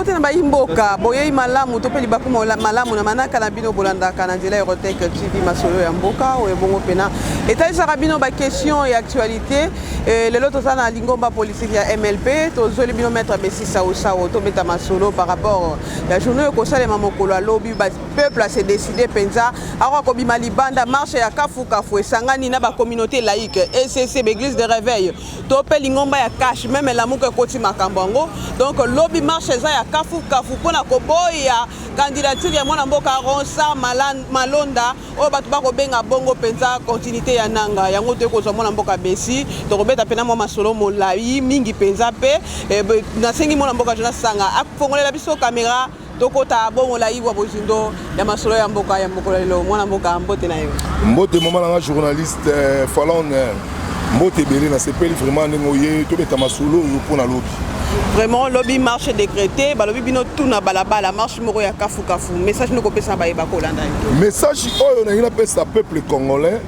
Mbote na baimboka boye malamu topeli bakuma malamu na manaka na bino bolanda kanadela Eurotech TV masolo ya mboka oye bongo pena etali rabino ba question et actualité le loto sana lingomba politique ya MLP to zoli bino mettre besisa osawo to beta masolo par rapport la journée ko salema mokolo lobby ba peuple a se décider penza ako ko bima libanda marche ya kafu esangani na ba communauté laïque ECC l'église de réveil to pe lingomba ya cash même la muke koti makambango donc lobby marche ya kafu pona ko boya candidature ya mwana mboka Ronsa Malonda o batu bako benga bongo penza continuité ya nanga yango te ko zo mwana mboka Besi to ko beta pena mo masolo molai mingi penza pe na sengi mwana mboka Jonas Sanga afongolela biso caméra tokota bongo la iwa bozindo ya masolo ya mboka lelo mwana mboka mbote na yo mbote mama na journaliste Falon mbote belé na sepeli vraiment ngoye to beta masolo yo pona lobby. Vraiment lobby marche décrété ba lobby bino tuna balabala marche moko ya kafu message no ko pesa ba yeba ko landa message oyo na ina pesa peuple congolais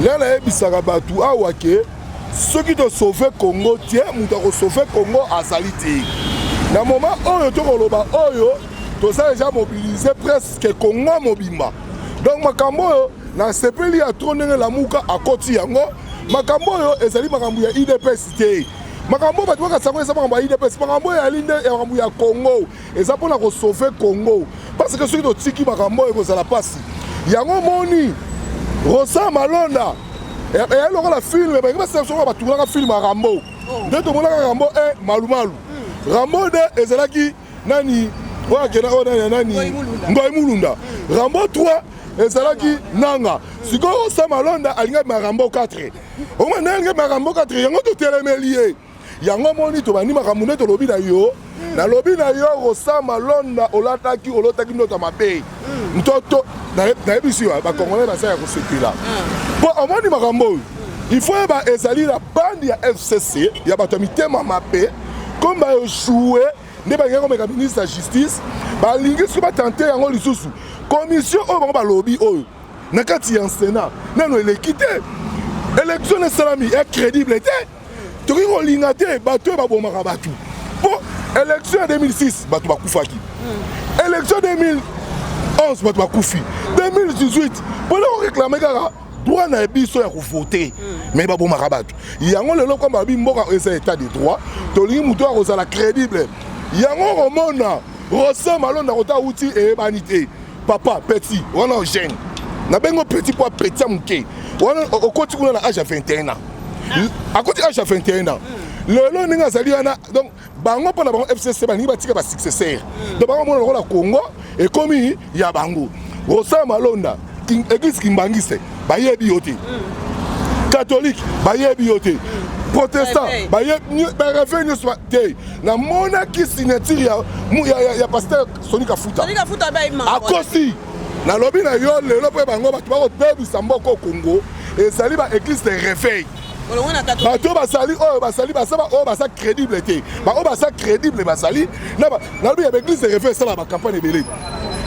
là na ebisaka batu awake ceux qui te sauver Congo tie muta ko sauver Congo azaliti na moment oyo to ko loba oyo to ça déjà mobilisé presque Congo mobimba donc makambo oyo na sepeli ya tronenge la muka akoti yango makambo oyo ezali makambo ya IDPS te makambo batu baka sango eza makambo ya IDPS makambo ya linde ya makambo ya Congo eza pona ko sauver Congo parce que ceux qui tiki makambo oyo kozala pasi yango moni Rosa Malonda et alors la film ba ngaba session ba tunaka film ya Rambo nde to mona Rambo malumalu Rambo de ezalaki nani wa kena ona nani Ngoy Mulunda Rambo 3 ezalaki nanga siko Rosa Malonda alinga Rambo 4 o mona nanga Rambo 4 yango to telemelier yango moni to bani makambo ne to lobi na yo na lobi na yo Rosa Malonda olotaki nota mabe ntoto na ebisi ba congolais ba sa ko sekila po omoni makambo il faut ba ezali la bande ya FCC ya bato mitema mabe comme ba jouer ne ba ngako meka ministre de justice ba lingi su ba tenter yango lisusu commission o ba lobby oyo na kati ya Sénat nano elekité élection salami est crédible était to ko lingate bato ba bomaka batu po élection 2006 bato ba kufaki élection 2011 bato ba kufi 2018 pour le réclamer kaka droit na biso ya ko voter mais ba bomaka batu yango lelo comme ba mboka eza état de droit to lingi muto a kozala crédible yango romona Rosa Malonda kota uti e banité papa petit wana jeune na bengo petit pour petit muke wana okoti kuna na âge à 21 ans à côté âge à 21 ans lelo ninga zali wana donc bango pona bango FCC bani batika ba successeur donc bango mona la Congo et comme ya bango Rosa Malonda église kimbangise bayebi yote catholique bayebi yote protestant bayebi ba revenu soit te na mona ki signature ya pasteur Sonika Futa ba ima akosi na lobi na yo lelo pe bango batu ba ko bebisa mboko Congo et sali ba église de réveil bato basali oyo basali basaba oyo basa crédible te ba oyo basa crédible basali na lobi ya église de réveil sala ba campagne belé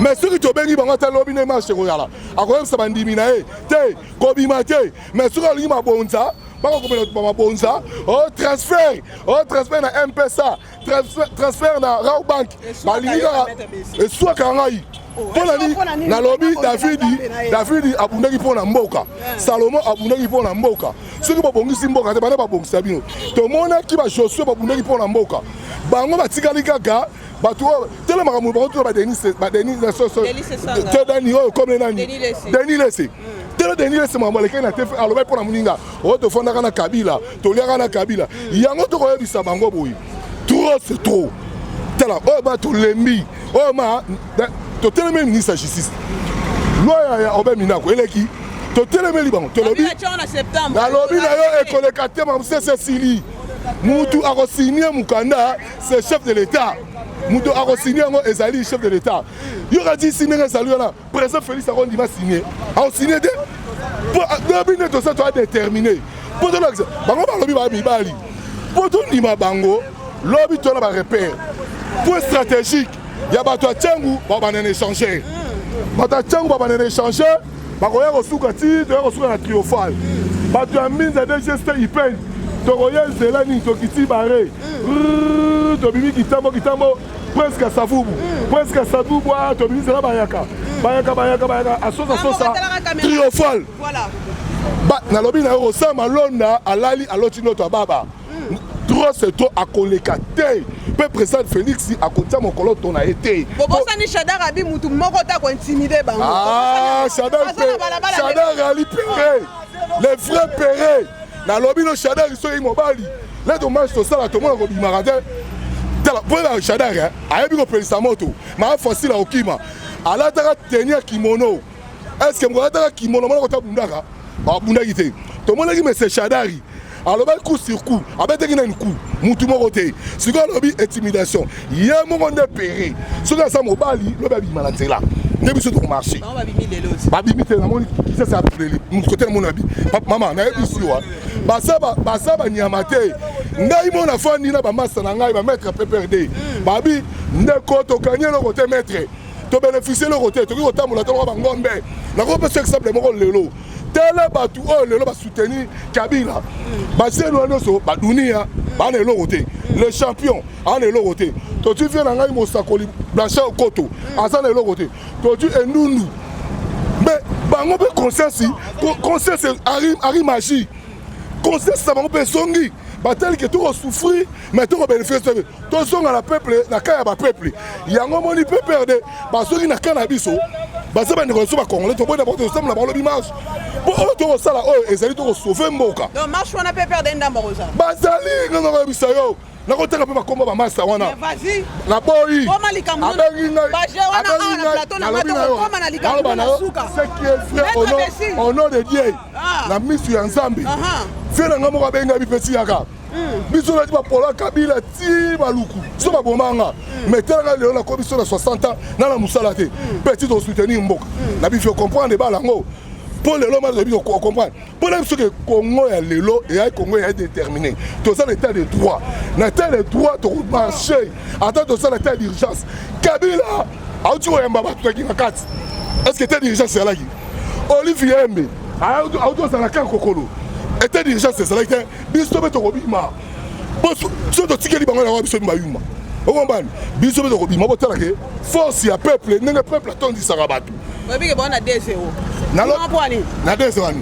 mais ceux qui te bengi bango ta lobi ne marche ko yala akoyem sa bandimi na te ko bima te mais ceux qui ma bonza bako ko bela ma bonza transfert na M-Pesa transfert na Raw Bank balinga et soit kangai pona na lobi David abundaki pona mboka Salomon abundaki pona mboka soki babongisi mboka te bana babongisa bino to mona ki ba Josué babundaki pona mboka bango batikali kaka bato tele makambo bango to ba Denis te dani oyo comme nani Denis Lese tele Denis Lese makambo lekei na te alobai pona muninga o to fondaka na Kabila to liaka na Kabila yango to koyebisa bango boyi trop c'est trop tela oyo ba to lembi oyo ma to teleme ministre de justice loi ya Obé Minako eleki to teleme libango to lobi na lobi na yo ekoleka te ma Cécile mutu akosigner mukanda c'est chef de l'état mutu akosigner ngo ezali chef de l'état yo radi signer ezali na président Félix Akondi va signer a signer de pour lobi ne to ça to déterminer pour to l'axe bango ba lobi ba mibali pour to ndima bango lobi to na ba repère point stratégique ya bato tchangu ba banene échanger bato tchangu ba banene échanger ba koya kosuka ti to kosuka na triomphal bato ya minza de geste ipen to koya zelani to kiti bare to bibi kitambo presque Savubu, presque Savubu, tu ministre là Bayaka. Bayaka, à sauce triomphal. Voilà. Bah, na lobi na Rosa Malonda, alali alotino to baba. Trop c'est trop à collecter. Peu président Félix à côté mon colo ton a été. Bobo sani Shadar abi mutu moko ta ko intimider bango. Ah, Shadar Ali Péré. Les vrais Péré. Na lobi no Shadar ils sont immobali. Les dommages tout ça là tout le monde ko bimarade. Pour la Shadar, ayebi ko pelisa moto. Ma facile à okima. Ala tara tenir kimono. Est-ce que moi tara kimono mo ko ta bundaka? Ba bundaki te. To mo lagi mais c'est Shadari. Alors ben coup sur coup, avec des gens coup, mutu mo côté. Si quoi lobby intimidation, il y a un moment de péré. Ce que ça mo bali, le baby malade là. Ne biso to marché. On va bimi les lots. Ba bimi te na mon ça c'est appelé mon côté mon abi. Maman na biso wa. Ba ça ba nyamate. Ngai mo na fani na ba massa na ngai ba mettre PPRD. Babi ne ko to gagner le côté maître. To bénéficier le côté, to ko tamola to ba ngombe. Na ko peut exemple mo lelo. Tele batu oh lelo ba soutenir Kabila. Ba c'est nous so ba dunia ba na lo côté. Le champion en le côté. To tu viens na ngai mo sakoli Blanchard Koto. Asa na lo côté. To tu enunu. Mais bango be conscience ari magie. Conscience ça bango be songi. Ba tel que tu souffrir mais tu bénéficier. To songa la peuple na kaya ba peuple. Yango moni peut perdre ba soki na cannabis. Ba ça ba ne reçoit ba congolais to boda porter ensemble la ba lo image. Pour tout ça là oh ezali to sauver mboka. Donc marche on a pas perdre ndamba rosa. Bazali ngana ba bisayo. Na ko teka pe ba komba ba massa wana. Vas-y. Na boy. Koma likambo. Ba je wana na plateau na mato koma na likambo na suka. Ce qui est fait au nom de Dieu. Na misu ya Nzambe. Fait na ngamo ka benga bi pesi yaka. Biso na di ba pola Kabila ti baluku. So ba bomanga. Mais tellement le na ko biso na 60 ans na la musala te. Petit to soutenir mboka. Na bi faut comprendre ba lango. Pour les hommes, ils comprendre. Pour les gens que le Congo est l'élo et le Congo est déterminé. Tout ça, l'état de droit. L'état de droit, tu marcher. Attends, tout ça, l'état d'urgence. Kabila, tu vois, est-ce que l'état d'urgence, c'est là? Olivier Mbe, tu vois, c'est là, Kokolo. L'état d'urgence, c'est là. Biso, tu vois, Bima. Si tu tiens les banques, tu vois, Bima. Biso, tu vois, Bima. Force, il y a peuple, il y a peuple, attend du Sarabatu. Oui, on a 2-0. Na 2-0.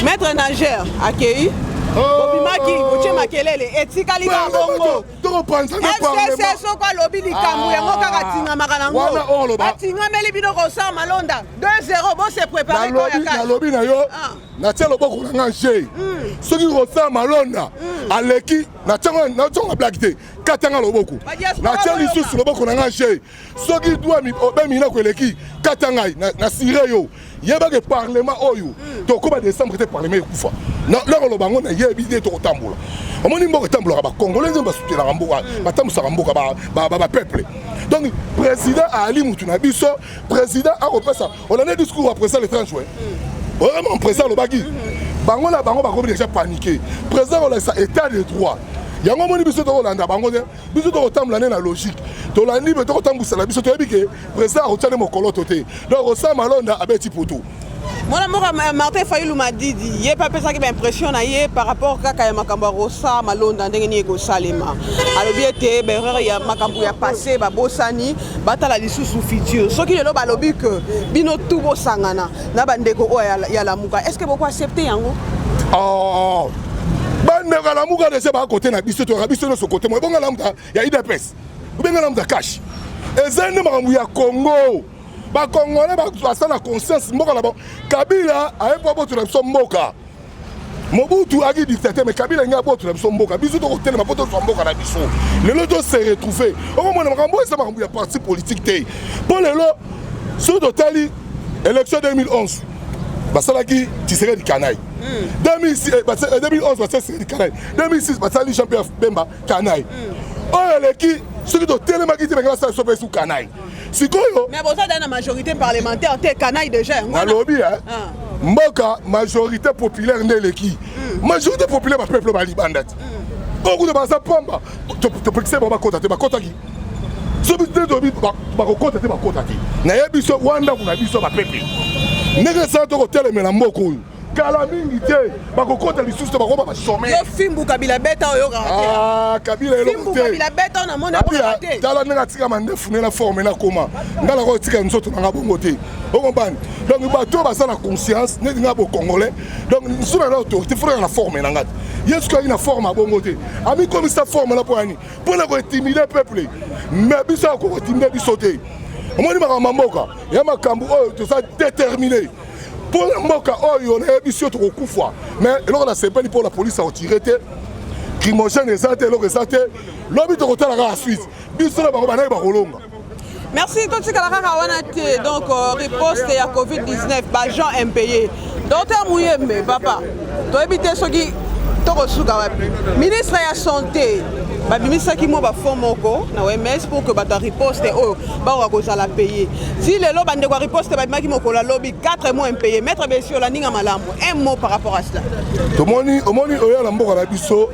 Maître nageur accueilli. Bobimaki, Boche Makelele, etikali ka bongo. FCC soko lobi likambu yango kaka tinga makanango. Atinga meli bino Rosa Malonda. 2-0, bon se préparer ko yakaka. Na lobi na yo. Na tia loboko na nje. Soki Rosa Malonda aleki na tia blague katanga loboko. Na tia lisusu loboko na nje. Soki doit mi obemi na ko eleki katanga na sire yo. Yeba ke parlement oyo. To ko ba décembre te parlement ekufa. Na lo bango na yebi de to tambola. Omoni mboka tambola ba congolais nzemba soutenir la mboka. Ba tamusa mboka ba peuple. Donc président Ali Mutuna biso, président a repassa. On a un discours après ça le 30 juin. Vraiment président le bagi. Bango na bango ba ko déjà paniquer. Président on a ça état de droit. Yango moni biso to Hollande bango ne biso to tambola na logique. To la ni to tambusa la biso to yebike président a tenu mokolo toté. Donc Rosa Malonda abeti poto. Mon amour Martin Fayulu m'a dit il y a pas ça qui m'impressionne par rapport à makambo Rosa Malonda ndenge ni ko salema. Alobi ete berreur ya makambo ya passé ba bosani batala lisusu futur. Soki lelo ba lobi que bino tout bo sangana na bandeko o ya la muka. Est-ce que vous accepter yango? Oh. Bande la muka de se ba côté na biso to biso no so côté mo bonga la muka ya IDPS. Ou bien la muka cash. Ezende makambo ya Congo. Ba Congolais ba ça na conscience mboka là-bas. Kabila a pas botu na mboka. Mobutu a dit dictateur mais Kabila nga botu na mboka. Biso to hotel ma botu na mboka na biso. Le loto s'est retrouvé. Au moins makambo ça makambo ya parti politique té. Pour le lot sur totali élection 2011. Basalaki Tshisekedi du Canaille. 2006 2011 Basalaki du Canaille. 2006 Basalaki Jean-Pierre Bemba Canaille. Oh les qui ceux qui tellement qui te mettent ça sur Canaille. Mais vous avez une majorité parlementaire, tu es canaille déjà. Nalobi, Mboka, majorité populaire n'est majorité populaire, ma peuple va libandet. Beaucoup de basa pamba. Tu peux que ma kota, ma kota qui. Ce que tu dois ma kota, ma kota qui. N'a biso Wanda, on a biso ma peuple. N'est-ce pas que tu as mais la mboko. kala mingi te bakokota lisusu te bakoba bachome yo Fimbu Kabila beta oyo karaté Kabila Fimbu Kabila beta na mona karaté tala ndenge atika mandefu ne na forme na koma ngala ko tika nzoto na ngabongo te okompani donc bato basala conscience neti nga bo congolais donc suna na autorité faut na forme na ngati yesu ko ina forme abongo te ami comme ça forme la poani pour na ko intimider peuple mais biso ko intimider biso te omoni makamba mboka ya makambo oyo to ça déterminé pour la mboka oyo na biso to kokufa mais eloko na sepeli pour la police a retiré te crimogène ezate eloko ezate lobi to kotala ka Suisse biso na bango banayi bakolonga. Merci tout ce que la donc riposte à Covid-19 bagent impayé. Docteur Mouyembe papa to éviter ce qui to kosuka wapi ministre ya santé babimisa ki mo ba fomoko na OMS pour que bata riposte o ba ko la payer si le lo bande ko riposte ba maki moko la lobby 4 mois impayé maître Bessio la ninga malamu un mot par rapport à cela to moni oya na mboka na biso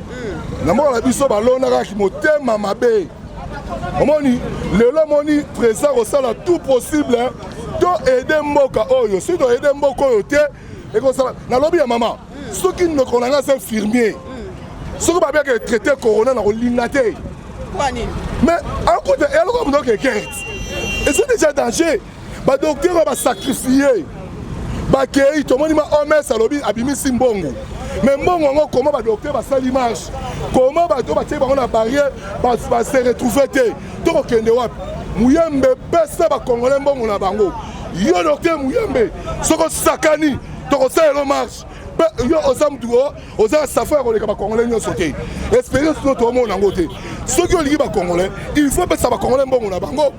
na mboka na biso balona ka ki motema mabe omoni lelo moni président osala tout possible to aider mboka oyo si to aider mboka oyo te et ko sala na lobby ya mama ceux qui ne connaissent pas infirmier ceux qui va bien traiter corona na linate mais en côté elle comme donc et c'est déjà danger ba docteur va sacrifier ba kei to moni ma OMS alobi abimi simbongo mais mbongo ngo comment ba docteur ba sali marche comment ba to ba tie ba na barrière ba se retrouver te to ko kende wapi Mouyembe pesa ba congolais mbongo na bango yo docteur Mouyembe soko sakani to ko sala marche yo osamduo oza safa ko le ka congolais nyo sauter expérience notre monde en côté ceux qui ont lié ba congolais il faut pesa ba congolais mbongo na bango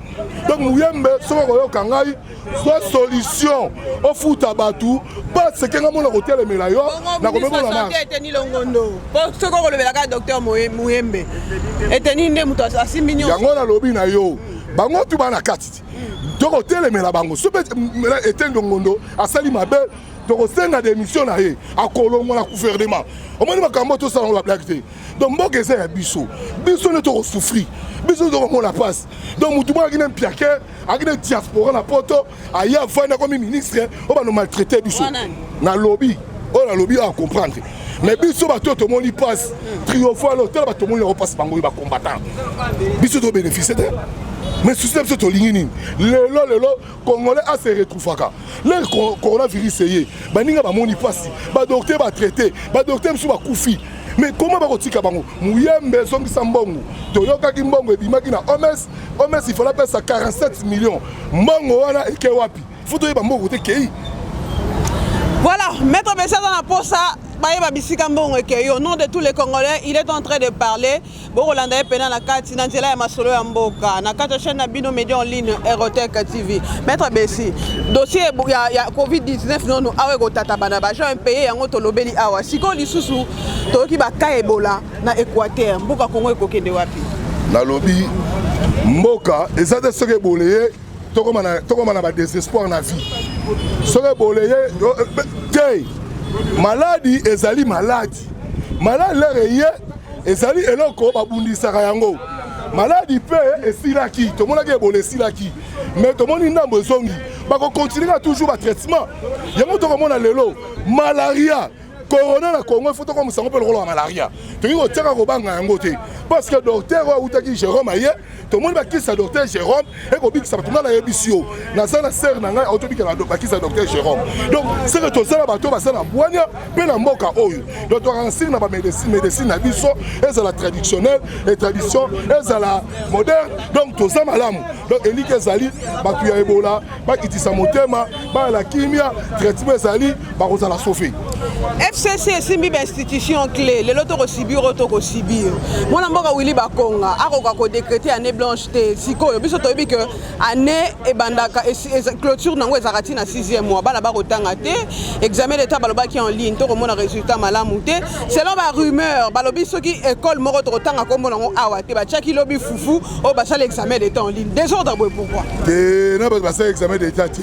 donc Mouyembe soko ko yo kangai soit solution au foot à batou parce que nga mona hôtel melayo na ko mebo na marche eteni longondo pour soko ko le belaka docteur Mouyembe eteni nde muto asi million yango na lobi na yo bango tu bana kati donc hôtel mela bango super eteni longondo asali mabe donc senga démission na ye akolongo na gouvernement omoni makambo to sala la blague te donc mboka eza ya biso ne to souffrir biso to ko la passe donc mutu ba kina piake akina diaspora na poto aya fana comme ministre on va nous maltraiter biso na lobby on a lobby à comprendre mais biso ba to moni passe triomphal hôtel ba to moni repasse bango ba combattant biso to bénéficier de mais système c'est au ligne lelo congolais a se retrouvaka le coronavirus est baninga ba moni passe ba docteur ba traiter ba docteur sou ba kufi mais comment ba kotika bango Mouyembe zongi sambongo to yoka ki mbongo ebimaki na OMS il faut la payer 47 millions mbongo wana eke wapi faut to yeba mbongo te kei voilà maître Bessio dans la posa au nom de tous les Congolais, il est en train de parler. Borolanda est pénal à Kati, Nantela et Masolo et Mboka. Nakata chaîne Nabino Média en ligne, Erotech TV. Maître Bessio, dossier il y a Covid-19, non, nous avons tata banaba. J'ai un pays en autolobeli awa. Si on lit sous, toki baka Ebola na Équateur. Mboka Congo est coqué de wapi. Na lobby, Mboka, et ça de ce que bolé, toko mana ba désespoir na vie. Ce que bolé, maladie ezali maladie lere ezali eloko babundisaka yango maladie pe esilaki tomonaki ebole esilaki mais tomoni ndambo ezongi bakokontinue toujours batraitement yango tokomona lelo malaria corona na Congo faut comme ça on peut le rôle malaria toki kotiaka kobanga yango te parce que docteur outaki Jérôme aye tout le monde va qui sa docteur Jérôme et kobiki sa tout na yebisio na sana sœur na ngai autobiki na ba qui sa docteur Jérôme donc c'est que tout ça bato ba sana boanya pe na mboka oyo donc to renseigne na ba médecine na biso et la traditionnelle et tradition et la moderne donc tout ça malamu donc elike ezali batu ya Ebola ba kitisa motema ba la kimia traitement ezali ba kozala sauver FCC est une institution clé. Les autres aussi bureau to sibir. Mon amboka Willy Bakonga akoka ko décréter année blanche te siko yo biso to bi que année e bandaka et clôture nango ezakati na 6e mois bana ba kotanga te examen d'état baloba qui en ligne to komona résultat malamu te selon ba rumeur balobi soki école moko to kotanga ko mona ngo awa te ba chaki lobi fufu o ba sala examen d'état en ligne désordre pourquoi te na ba sala examen d'état ti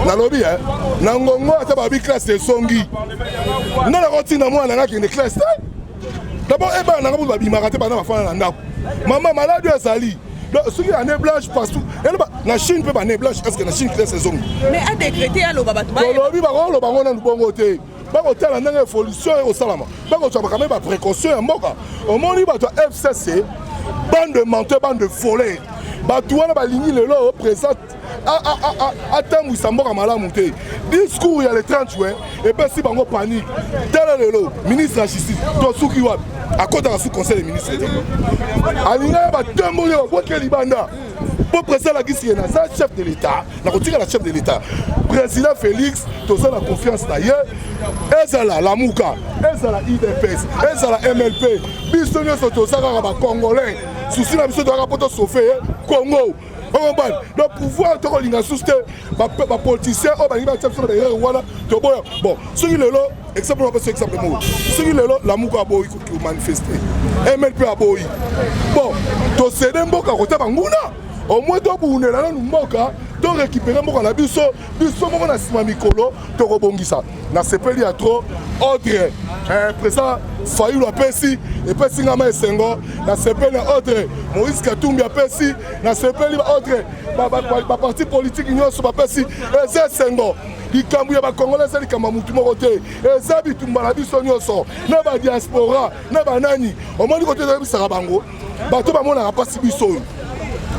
na lobby hein na ngongo ata ba bi classe de songi na la rotina moi na ki ne classe d'abord e ba na ngabo ba bi marate ba na bafana na ndako maman malade ezali donc ce qui année blanche partout la Chine peut année blanche est-ce que la Chine classe songi mais a décrété à lo ba lobby ba ko lo ba ngona ndubongo te bakotala ndenge évolution ekosalama bakotwaka quand même baprécaution ya mboka omoni bato ya FCC bande de menteurs bande de voleurs bato wana balingi lelo présente atambwisa mboka malamu te discours ya le 30 juin epesi bango panique tala lelo ministre ya justice tosuki wapi akotaka sous conseil des ministres te alinga batamboli babwaki libanda pour président la gisi na ça chef de l'état na kotika la chef de l'état président Félix toza la confiance d'ailleurs ezala la muka ezala IDPS ezala MLP biso nyonso toza kaka ba congolais souci na biso toza poto sauver Congo. Le pouvoir de l'Inga Souste, les politiciens, les bon, ce qui est là, exemple, ce qui est là, la Mouka a boy qui manifester. MLP a boy. Bon, tu sais, des mots qui ont au moins, tu as un moka, tu récupérer mon la biso, mon na sima mikolo, tu rebondis na sepeli a trop ordre. Président Fayou la Pessi et Pessi Ngama Sengo, na sepeli ordre. Maurice Katumbi a Pessi, na sepeli ordre. Ba parti politique union sur Pessi et Sengo. Likambu ya ba Congolais c'est likamba mutu moko te. Eza bitumba na biso nyonso. Na ba diaspora, na ba nani. Au moins côté de bisaka bango. Bato ba mona pas si biso.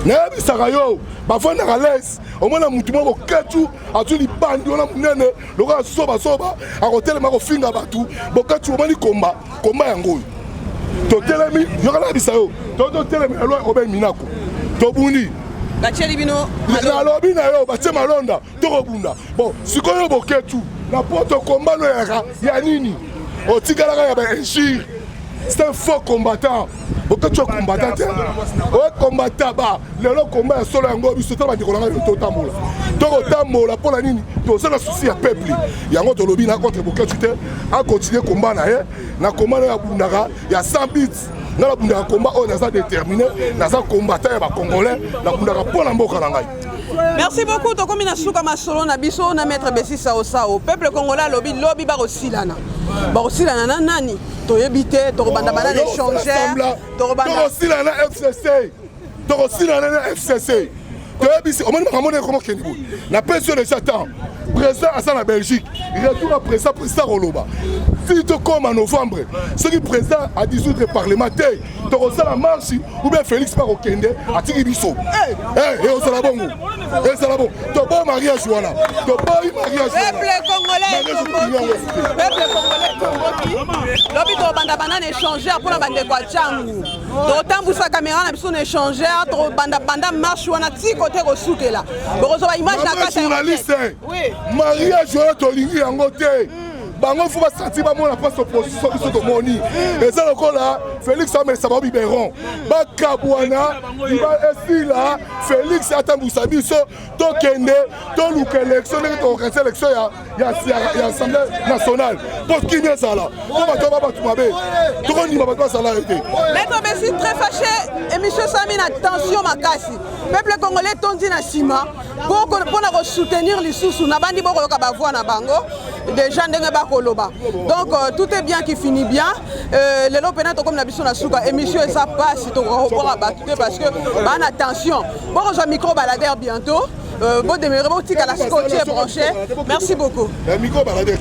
Na bisaka yo. Bafanda à l'aise au moins na mutu moko ketu atuli bandi ona munene loka soba a hotel mako finga batu bokatu omani komba yango to telemi yokala bisayo to telemi alo obe minako to bundi bacheli bino na lobi na yo bache malonda to kobunda bon sikoyo boketu na poto komba no ya nini otikala ya ba enchir c'est un faux combattant. Pourquoi tu es combattant? Ouais, combattant, bah, le combat est solo en gobi, c'est toi qui colonne le totamola. Totamola pour la nini, tu as un souci à peuple. Il y a un autre lobby contre pourquoi tu t'es à continuer combat na combat na bundara, il y a 100 bits. Na bundara combat on a déterminé, na combattant ya ba congolais, na bundara pour la mboka na ngai. Merci beaucoup. To komi na suka masolo na biso na maître Bessi Sao. Peuple congolais lobby ba rosilana. Ba rosilana na nani? To yebite to banda bana échangeur. To banda rosilana FCC. To rosilana FCC. To yebisi o moni makamone comment kendibu. Na pension de Satan. Président à la Belgique. Il retourne à président Roloba. Si tu comme en novembre, ce qui président a dissoudre le parlementaire, tu reçois la marche ou bien Félix Parokende à Tigribiso. Et on se la bonne. Et c'est la bonne. Tu bon mariage voilà. Tu bon mariage. Peuple congolais. Peuple congolais. Lobby to banda banane échangeur pour la bande kwa changu. To tambu sa caméra na biso échangeur, to banda marche wana ti côté resukela. Bo reçoit image na kata. Journaliste. Oui. Mariage to lingi yango te. Bango faut pas sentir ba mona pas opposition biso to moni. Et ça lokola Félix Amel Sababa Biberon. Ba Kabwana, il va essayer là Félix atambusa biso to kende to luka élection to organiser élection ya assemblée nationale. Pour qui vient ça là? Pour ba tu mabe. To ko ni ba ça là été. Maître Bessi très fâché et monsieur Samine attention makasi. Peuple congolais tondi na sima pour na soutenir les sous na bandi boko yoka ba voix na bango. Déjà ndenge ba koloba. Donc tout est bien qui finit bien. Les lopenato comme la biso na suka émission et ça passe to pour abattre parce que ban attention. Bon on va micro balader bientôt. Bon démarrer bon tika la scotché branché. Merci beaucoup. Micro balader